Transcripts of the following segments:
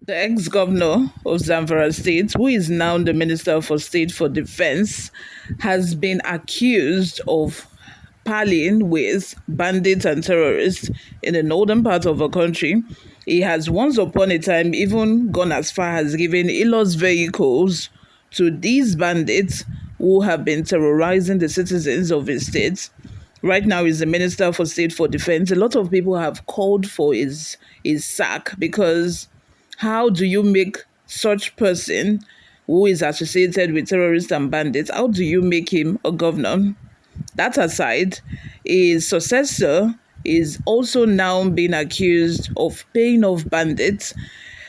The ex-governor of Zamfara State, who is now the Minister for State for Defense, has been accused of parleying with bandits and terrorists in the northern part of the country. He has once upon a time even gone as far as giving Ilos vehicles to these bandits who have been terrorizing the citizens of his state. Right now, he's the Minister for State for Defense. A lot of people have called for his sack because how do you make such person who is associated with terrorists and bandits, how do you make him a governor? That aside, his successor is also now being accused of paying off bandits.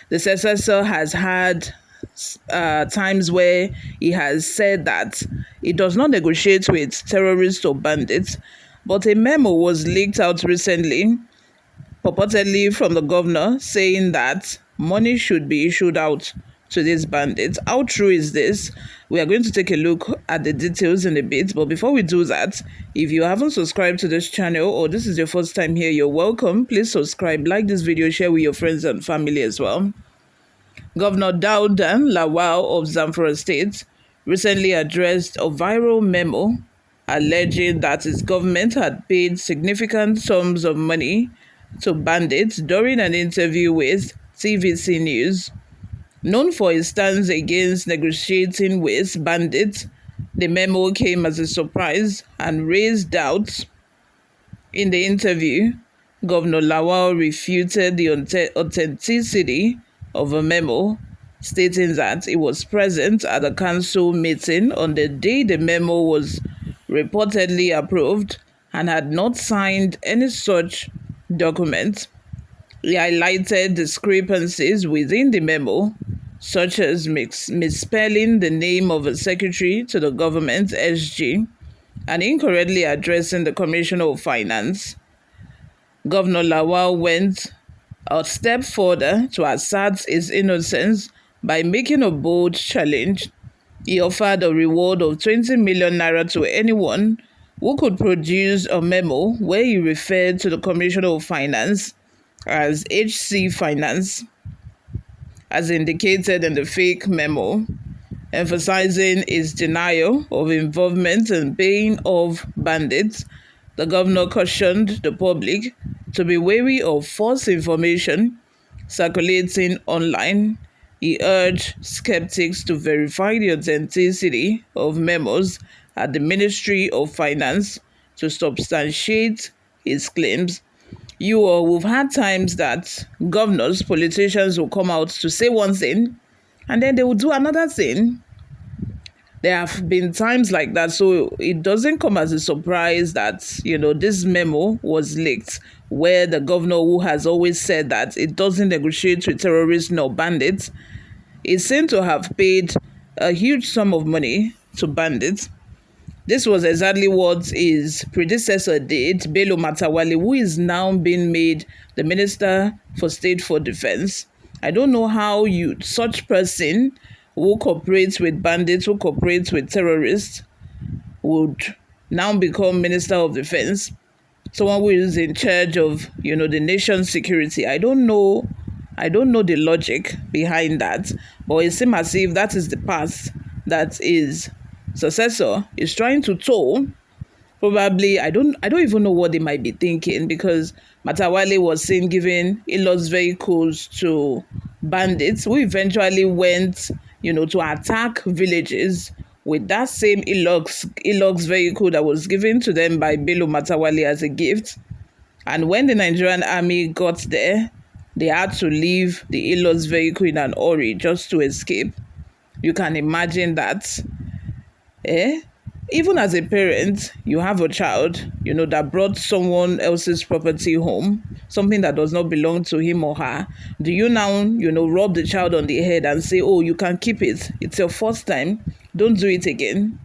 The successor has had times where he has said that he does not negotiate with terrorists or bandits, but a memo was leaked out recently, purportedly from the governor, saying that money should be issued out to these bandits. How true is this? We are going to take a look at the details in a bit, but before we do that, if you haven't subscribed to this channel or this is your first time here, you're welcome. Please subscribe, like this video, share with your friends and family as well. Governor Daudan Lawal of Zamfara State recently addressed a viral memo alleging that his government had paid significant sums of money to bandits during an interview with TVC News. Known for his stance against negotiating with bandits, the memo came as a surprise and raised doubts. In the interview, Governor Lawal refuted the authenticity of a memo, stating that he was present at a council meeting on the day the memo was reportedly approved and had not signed any such document. He highlighted discrepancies within the memo, such as misspelling the name of a secretary to the government SG and incorrectly addressing the Commissioner of Finance. Governor Lawal went a step further to assert his innocence by making a bold challenge. He offered a reward of 20 million naira to anyone who could produce a memo where he referred to the Commissioner of Finance as HC Finance, as indicated in the fake memo, emphasizing his denial of involvement in paying off bandits. The governor cautioned the public to be wary of false information circulating online. He urged skeptics to verify the authenticity of memos at the Ministry of Finance to substantiate his claims. We've had times that governors, politicians will come out to say one thing and then they will do another thing. There have been times like that, so it doesn't come as a surprise that, this memo was leaked, where the governor, who has always said that it doesn't negotiate with terrorists nor bandits, is seen to have paid a huge sum of money to bandits. This was exactly what his predecessor did, Bello Matawalle, who is now being made the Minister for State for Defense. I don't know how such person who cooperates with bandits, who cooperates with terrorists, would now become Minister of Defense. Someone who is in charge of, the nation's security. I don't know the logic behind that, but it seems as if that is the path that his successor is trying to tow. Probably, I don't even know what they might be thinking, because Matawalle was seen giving Ilos vehicles to bandits who eventually went, to attack villages with that same Ilox vehicle that was given to them by Bello Matawalle as a gift. And when the Nigerian army got there, they had to leave the Ilos vehicle in an hurry just to escape. You can imagine that. Even as a parent, you have a child, that brought someone else's property home, something that does not belong to him or her. Do you now, rub the child on the head and say, oh, you can keep it. It's your first time. Don't do it again.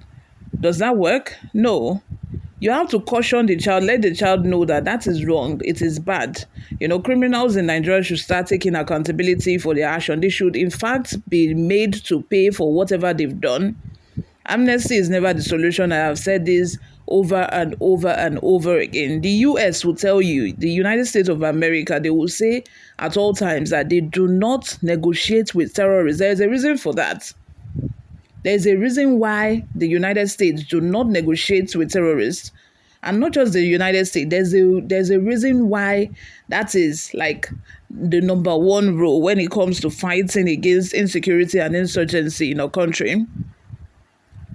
Does that work? No. You have to caution the child, let the child know that that is wrong. It is bad. Criminals in Nigeria should start taking accountability for their action. They should, in fact, be made to pay for whatever they've done. Amnesty is never the solution. I have said this over and over and over again. The US will tell you, the United States of America, they will say at all times that they do not negotiate with terrorists. There is a reason for that. There's a reason why the United States do not negotiate with terrorists. And not just the United States, there's a reason why that is like the number one rule when it comes to fighting against insecurity and insurgency in our country.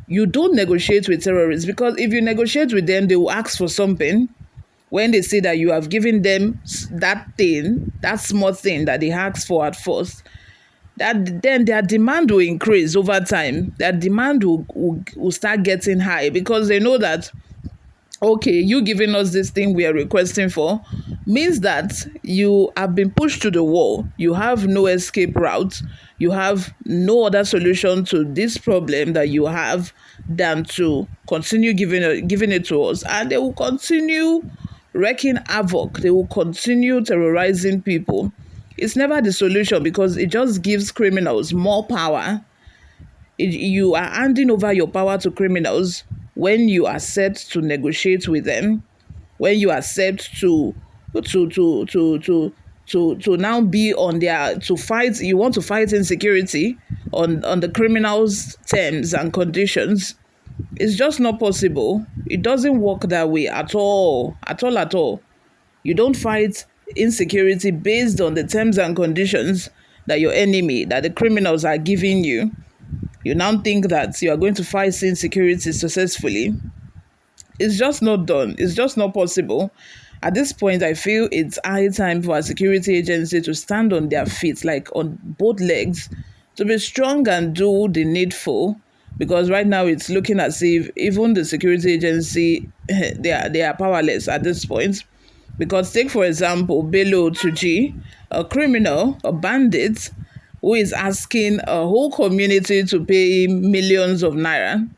You don't negotiate with terrorists, because if you negotiate with them, they will ask for something. When they see that you have given them that thing, that small thing that they asked for at first, that then their demand will increase over time. Their demand will start getting high, because they know that, okay, you giving us this thing we are requesting for means that you have been pushed to the wall. You have no escape route. You have no other solution to this problem that you have than to continue giving it to us. And they will continue wreaking havoc. They will continue terrorizing people. It's never the solution, because it just gives criminals more power. You are handing over your power to criminals when you accept to negotiate with them, when you accept to now be on their, to fight. You want to fight insecurity on the criminals' terms and conditions. It's just not possible. It doesn't work that way at all. You don't fight insecurity based on the terms and conditions that your enemy, that the criminals are giving you. You now think that you are going to fight insecurity successfully. It's just not done. It's just not possible. At this point, I feel it's high time for our security agency to stand on their feet, like on both legs, to be strong and do the needful. Because right now it's looking as if even the security agency, they are powerless at this point. Because take, for example, Bello a criminal, a bandit, who is asking a whole community to pay millions of naira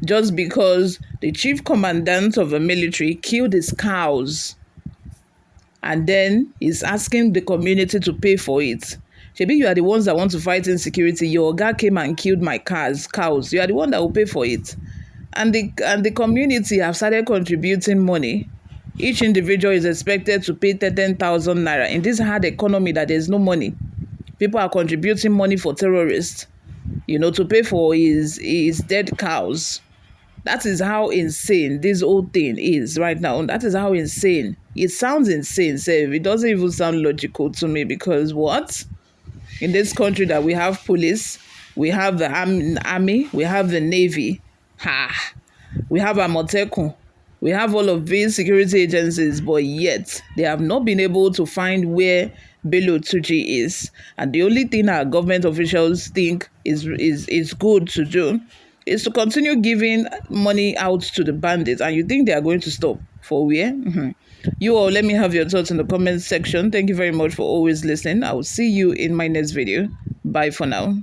just because the chief commandant of a military killed his cows. And then he's asking the community to pay for it. Maybe you are the ones that want to fight insecurity. Your guy came and killed my cows. You are the one that will pay for it. And the community have started contributing money. Each individual is expected to pay 10,000 naira. In this hard economy that there's no money, people are contributing money for terrorists, to pay for his dead cows. That is how insane this whole thing is right now. That is how insane. It sounds insane, Save. It doesn't even sound logical to me, because what? In this country that we have police, we have the army, we have the navy, we have Amotekun, we have all of these security agencies, but yet they have not been able to find where Bello is. And the only thing our government officials think is good to do is to continue giving money out to the bandits. And you think they are going to stop? For where? You all, let me have your thoughts in the comment section. Thank you very much for always listening. I will see you in my next video. Bye for now.